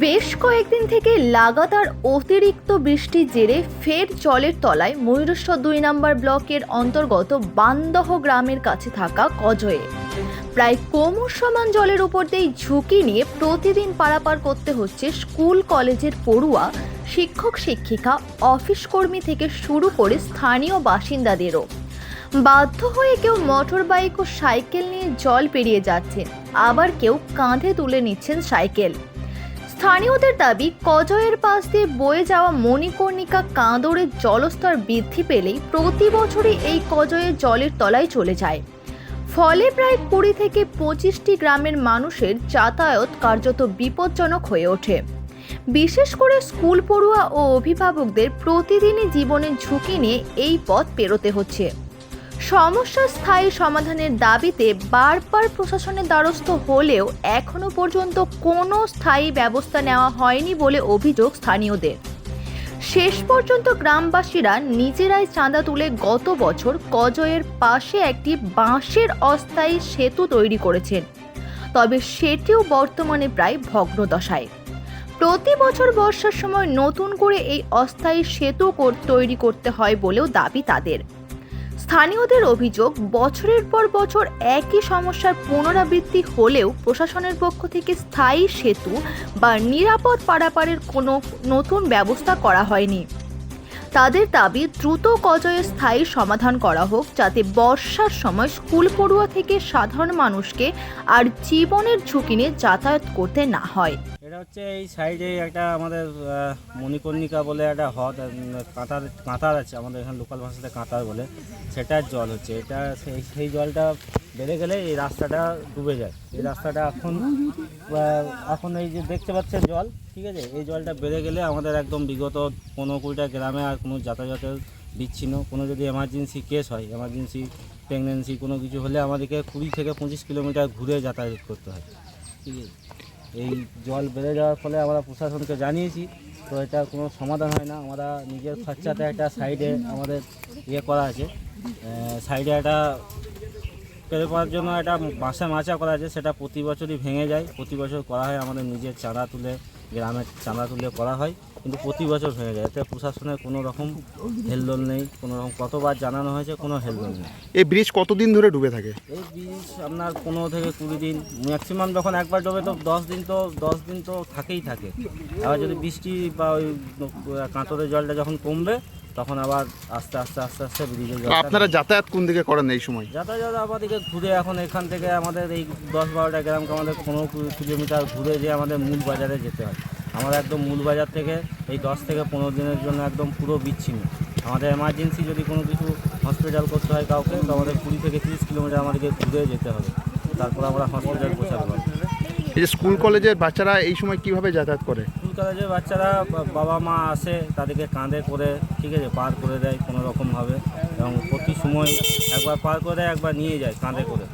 বেশ কয়েকদিন থেকে লাগাতার অতিরিক্ত বৃষ্টির জেরে ফের জলের তলায় ময়ূরেশ্বর ২ নম্বর ব্লকের অন্তর্গত বানদহ গ্রামের কাছে থাকা কজয়ে প্রায় কোমর সমান জলের উপর দিয়ে ঝুঁকি নিয়ে প্রতিদিন পারাপার করতে হচ্ছে স্কুল কলেজের পড়ুয়া, শিক্ষক শিক্ষিকা, অফিস কর্মী থেকে শুরু করে স্থানীয় বাসিন্দাদেরও। বাধ্য হয়ে কেউ মোটর বাইক ও সাইকেল নিয়ে জল পেরিয়ে যাচ্ছেন, আবার কেউ কাঁধে তুলে নিচ্ছেন সাইকেল। স্থানীয়দের দাবি, কজয়ের পাশ দিয়ে বয়ে যাওয়া মণিকর্ণিকা কাঁদরের জলস্তর বৃদ্ধি পেলেই প্রতি বছরই এই কজয়ে জলের তলায় চলে যায়। ফলে প্রায় ২০ থেকে ২৫টি গ্রামের মানুষের যাতায়াত কার্যত বিপজ্জনক হয়ে ওঠে। বিশেষ করে স্কুল পড়ুয়া ও অভিভাবকদের প্রতিদিনই জীবনের ঝুঁকি নিয়ে এই পথ পেরোতে হচ্ছে। সমস্যার স্থায়ী সমাধানের দাবিতে বারবার প্রশাসনের দ্বারস্থ হলেও এখনো পর্যন্ত কোনো স্থায়ী ব্যবস্থা নেওয়া হয়নি বলে অভিযোগ স্থানীয়দের। শেষ পর্যন্ত গ্রামবাসীরা নিজেরাই চাঁদা তুলে গত বছর কজয়ের পাশে একটি বাঁশের অস্থায়ী সেতু তৈরি করেছেন, তবে সেটিও বর্তমানে প্রায় ভগ্নদশায়। প্রতি বছর বর্ষার সময় নতুন করে এই অস্থায়ী সেতু তৈরি করতে হয় বলেও দাবি তাদের। স্থানীয়দের অভিযোগ, বছরের পর বছর একই সমস্যার পুনরাবৃত্তি হলেও প্রশাসনের পক্ষ থেকে স্থায়ী সেতু বা নিরাপদ পারাপারের কোনো নতুন ব্যবস্থা করা হয়নি। তাদের দাবি, দ্রুত কজয়ে স্থায়ী সমাধান করা হোক, যাতে বর্ষার সময় স্কুল পড়ুয়া থেকে সাধারণ মানুষকে আর জীবনের ঝুঁকি নিয়ে যাতায়াত করতে না হয়। এটা হচ্ছে এই সাইডে একটা আমাদের মণিকর্ণিকা বলে একটা হ্রদ, কাঁতার আছে আমাদের এখানে লোকাল ভাষাতে কাঁতার বলে, সেটার জল হচ্ছে এটা। সেই জলটা বেড়ে গেলে এই রাস্তাটা ডুবে যায়। এই রাস্তাটা এখন এই যে দেখতে পাচ্ছেন জল, ঠিক আছে, এই জলটা বেড়ে গেলে আমাদের একদম বিগত 15-20টা গ্রামে আর কোনো যাতায়াতের বিচ্ছিন্ন। কোনো যদি এমার্জেন্সি কেস হয়, এমার্জেন্সি প্রেগনেন্সি কোনো কিছু হলে আমাদেরকে 20 থেকে 25 কিলোমিটার ঘুরে যাতায়াত করতে হয়, ঠিক আছে। এই জল বেড়ে যাওয়ার ফলে আমরা প্রশাসনকে জানিয়েছি, তো এটা কোনো সমাধান হয় না। আমরা নিজের খরচাতে একটা সাইডে আমাদের করা আছে, সাইডে একটা পেরে পাওয়ার জন্য একটা বাঁশে মাচা করা আছে, সেটা প্রতি বছরই ভেঙে যায়। প্রতি বছর করা হয়, আমাদের নিজের চাঁদা তুলে, গ্রামের চাঁদা তুলে করা হয়, কিন্তু প্রতি বছর ভেঙে যায়। এতে প্রশাসনের কোনো রকম হেলদোল নেই, কোনো রকম কতবার জানানো হয়েছে, কোনো হেলদোল নেই। এই ব্রিজ কতদিন ধরে ডুবে থাকে? এই ব্রিজ আপনার 15 থেকে 20 দিন, ম্যাক্সিমাম যখন একবার ডুবে তো 10 দিন তো থাকেই থাকে। আবার যদি বৃষ্টি বা ওই কাঁচরের জলটা যখন কমবে, তখন আবার আস্তে আস্তে ব্রিজের জল। আপনারা যাতায়াত কোন দিকে করেন এই সময়? যাতায়াত আমাদেরকে ঘুরে, এখন এখান থেকে আমাদের এই 10-12টা গ্রামকে আমাদের 15 কিলোমিটার ঘুরে যেয়ে আমাদের মূল বাজারে যেতে হয়। আমরা একদম মূল বাজার থেকে এই 10 থেকে 15 দিনের জন্য একদম পুরো বিচ্ছিন্ন। আমাদের এমার্জেন্সি যদি কোনো কিছু হসপিটাল করতে হয় কাউকে, তো আমাদের 20 থেকে 30 কিলোমিটার আমাদেরকে ঘুরে যেতে হবে, তারপর আমরা হসপিটাল পৌঁছাতে পারবো। এই যে স্কুল কলেজের বাচ্চারা এই সময় কিভাবে যাতায়াত করে? স্কুল কলেজের বাচ্চারা বাবা মা আসে, তাদেরকে কাঁধে করে, ঠিক আছে, পার করে দেয় কোনো রকমভাবে, এবং প্রতি সময় একবার পার করে দেয়, একবার নিয়ে যায় কাঁধে করে।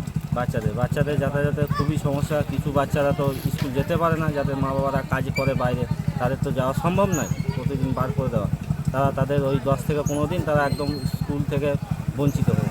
বাচ্চাদের যাতায়াতের খুবই সমস্যা। কিছু বাচ্চারা তো স্কুল যেতে পারে না, যাদের মা বাবারা কাজ করে বাইরে, তাদের তো যাওয়া সম্ভব নয় প্রতিদিন পার করে দেওয়া। তাদের ওই 10 থেকে 15 দিন তারা একদম স্কুল থেকে বঞ্চিত হয়ে